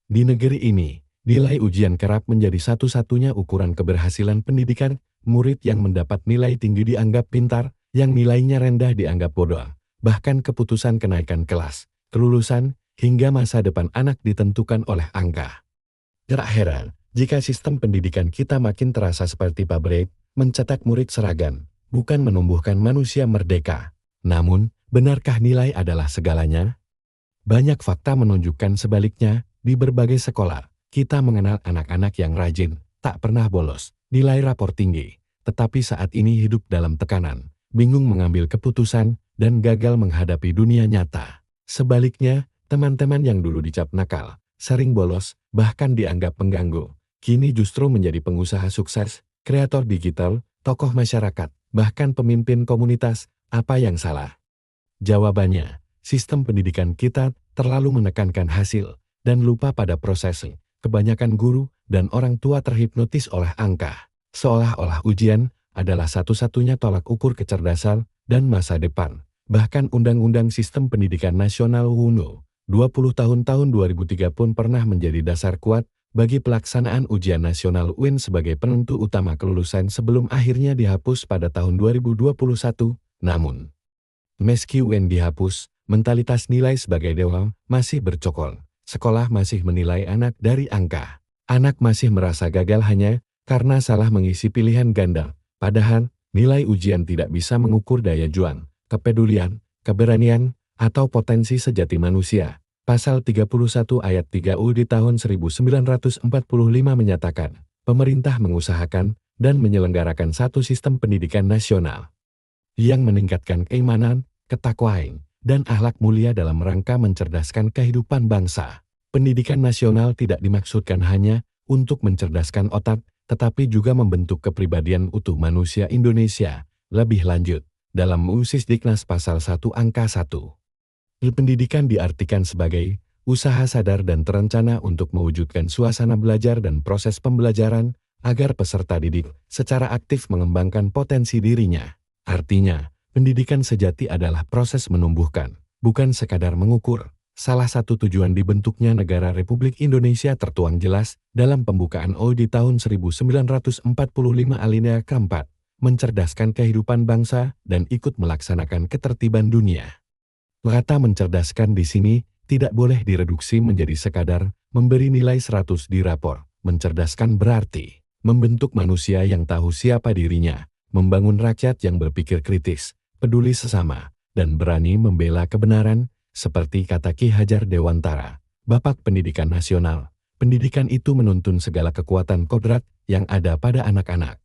Di negeri ini, nilai ujian kerap menjadi satu-satunya ukuran keberhasilan pendidikan. Murid yang mendapat nilai tinggi dianggap pintar, yang nilainya rendah dianggap bodoh. Bahkan keputusan kenaikan kelas, kelulusan, hingga masa depan anak ditentukan oleh angka. Tidak heran jika sistem pendidikan kita makin terasa seperti pabrik, mencetak murid seragam, bukan menumbuhkan manusia merdeka. Namun, benarkah nilai adalah segalanya? Banyak fakta menunjukkan sebaliknya. Di berbagai sekolah, kita mengenal anak-anak yang rajin, tak pernah bolos, nilai rapor tinggi, tetapi saat ini hidup dalam tekanan, bingung mengambil keputusan, dan gagal menghadapi dunia nyata. Sebaliknya, teman-teman yang dulu dicap nakal, sering bolos, bahkan dianggap pengganggu, kini justru menjadi pengusaha sukses, kreator digital, tokoh masyarakat, bahkan pemimpin komunitas. Apa yang salah? Jawabannya, sistem pendidikan kita terlalu menekankan hasil, dan lupa pada prosesnya. Kebanyakan guru dan orang tua terhipnotis oleh angka, seolah-olah ujian adalah satu-satunya tolak ukur kecerdasan dan masa depan. Bahkan Undang-Undang Sistem Pendidikan Nasional UNU 20 tahun 2003 pun pernah menjadi dasar kuat bagi pelaksanaan ujian nasional UN sebagai penentu utama kelulusan sebelum akhirnya dihapus pada tahun 2021. Namun, meski UN dihapus, mentalitas nilai sebagai dewa masih bercokol. Sekolah masih menilai anak dari angka. Anak masih merasa gagal hanya karena salah mengisi pilihan ganda. Padahal, nilai ujian tidak bisa mengukur daya juang, kepedulian, keberanian, atau potensi sejati manusia. Pasal 31 ayat 3 di tahun 1945 menyatakan, pemerintah mengusahakan dan menyelenggarakan satu sistem pendidikan nasional yang meningkatkan keimanan, ketakwaan, dan akhlak mulia dalam rangka mencerdaskan kehidupan bangsa. Pendidikan nasional tidak dimaksudkan hanya untuk mencerdaskan otak, tetapi juga membentuk kepribadian utuh manusia Indonesia. Lebih lanjut, dalam UU Sisdiknas pasal 1 angka 1. Pendidikan diartikan sebagai usaha sadar dan terencana untuk mewujudkan suasana belajar dan proses pembelajaran, agar peserta didik secara aktif mengembangkan potensi dirinya. Artinya, pendidikan sejati adalah proses menumbuhkan, bukan sekadar mengukur. Salah satu tujuan dibentuknya Negara Republik Indonesia tertuang jelas dalam pembukaan OUD di tahun 1945 alinea keempat, mencerdaskan kehidupan bangsa dan ikut melaksanakan ketertiban dunia. Kata mencerdaskan di sini tidak boleh direduksi menjadi sekadar memberi nilai 100 di rapor. Mencerdaskan berarti membentuk manusia yang tahu siapa dirinya, membangun rakyat yang berpikir kritis, peduli sesama, dan berani membela kebenaran, seperti kata Ki Hajar Dewantara, Bapak Pendidikan Nasional. Pendidikan itu menuntun segala kekuatan kodrat yang ada pada anak-anak,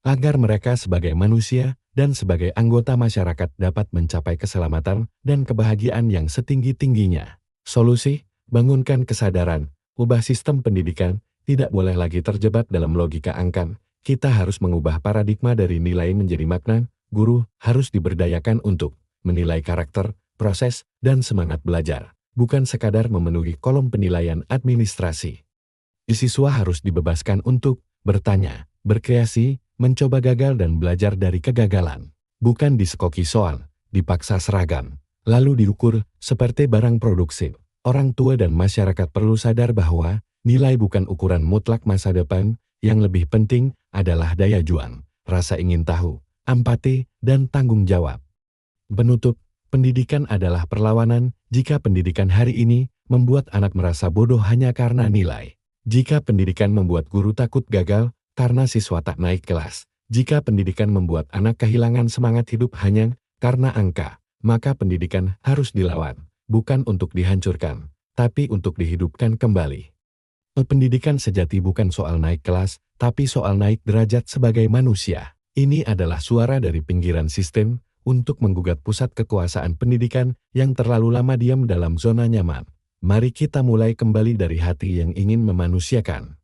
agar mereka sebagai manusia dan sebagai anggota masyarakat dapat mencapai keselamatan dan kebahagiaan yang setinggi-tingginya. Solusi, bangunkan kesadaran, ubah sistem pendidikan, tidak boleh lagi terjebak dalam logika angka. Kita harus mengubah paradigma dari nilai menjadi makna. Guru harus diberdayakan untuk menilai karakter, proses, dan semangat belajar, bukan sekadar memenuhi kolom penilaian administrasi. Siswa harus dibebaskan untuk bertanya, berkreasi, mencoba gagal dan belajar dari kegagalan, bukan disekoki soal, dipaksa seragam, lalu diukur seperti barang produksi. Orang tua dan masyarakat perlu sadar bahwa nilai bukan ukuran mutlak masa depan, yang lebih penting adalah daya juang, rasa ingin tahu, empati, dan tanggung jawab. Penutup, pendidikan adalah perlawanan. Jika pendidikan hari ini membuat anak merasa bodoh hanya karena nilai, jika pendidikan membuat guru takut gagal karena siswa tak naik kelas, jika pendidikan membuat anak kehilangan semangat hidup hanya karena angka, maka pendidikan harus dilawan, bukan untuk dihancurkan, tapi untuk dihidupkan kembali. Pendidikan sejati bukan soal naik kelas, tapi soal naik derajat sebagai manusia. Ini adalah suara dari pinggiran sistem untuk menggugat pusat kekuasaan pendidikan yang terlalu lama diam dalam zona nyaman. Mari kita mulai kembali dari hati yang ingin memanusiakan.